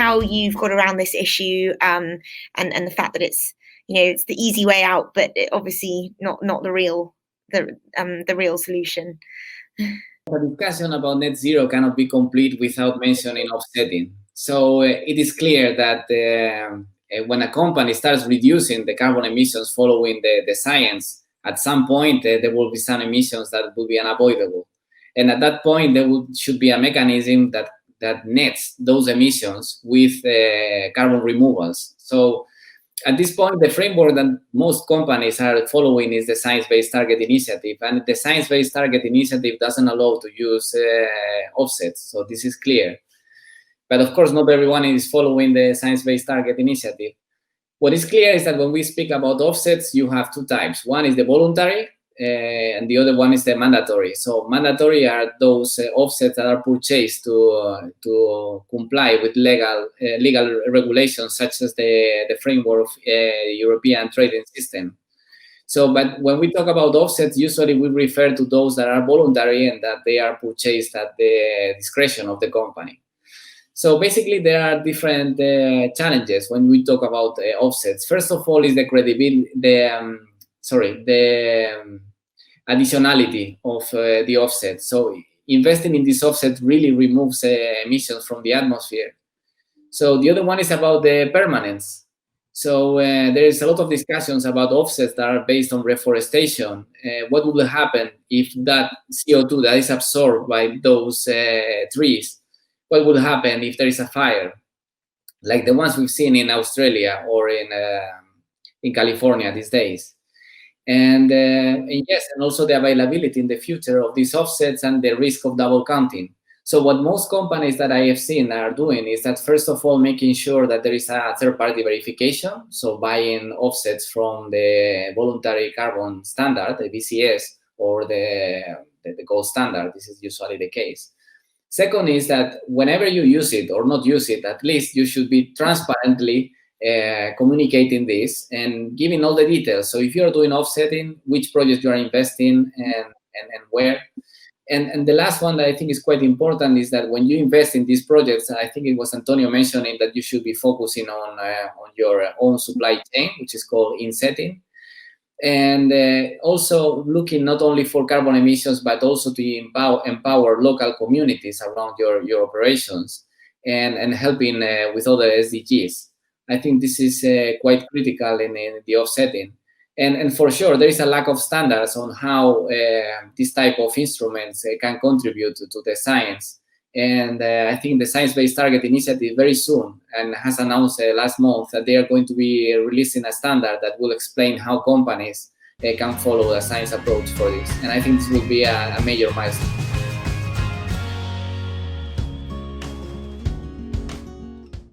how you've got around this issue, and the fact that it's it's the easy way out, but obviously not the real solution. The discussion about net zero cannot be complete without mentioning offsetting. So it is clear that when a company starts reducing the carbon emissions following the science, at some point there will be some emissions that will be unavoidable. And at that point, there should be a mechanism that nets those emissions with carbon removals. So at this point, the framework that most companies are following is the Science-Based Target Initiative. And the Science-Based Target Initiative doesn't allow to use offsets. So this is clear. But of course, not everyone is following the Science-Based Target Initiative. What is clear is that when we speak about offsets, you have two types. One is the voluntary, and the other one is the mandatory. So mandatory are those offsets that are purchased to comply with legal regulations, such as the framework of European trading system. So, but when we talk about offsets, usually we refer to those that are voluntary and that they are purchased at the discretion of the company. So basically, there are different challenges when we talk about offsets. First of all, is the credibility, the additionality of the offset. So investing in this offset really removes emissions from the atmosphere. So the other one is about the permanence. So there is a lot of discussions about offsets that are based on reforestation. What will happen if that CO2 that is absorbed by those trees, what will happen if there is a fire, like the ones we've seen in Australia or in California these days? And yes, and also the availability in the future of these offsets and the risk of double counting. So what most companies that I have seen are doing is that, first of all, making sure that there is a third-party verification, so buying offsets from the voluntary carbon standard, the VCS, or the gold standard. This is usually the case. Second is that whenever you use it or not use it, at least you should be transparently communicating this and giving all the details. So if you're doing offsetting, which project you are investing and where. And the last one that I think is quite important is that when you invest in these projects, I think it was Antonio mentioning that you should be focusing on your own supply chain, which is called insetting. And also looking not only for carbon emissions, but also to empower local communities around your operations and helping with other SDGs. I think this is quite critical in the offsetting. And for sure, there is a lack of standards on how this type of instruments can contribute to the science. And I think the Science-Based Target Initiative very soon and has announced last month that they are going to be releasing a standard that will explain how companies can follow the science approach for this. And I think this will be a major milestone.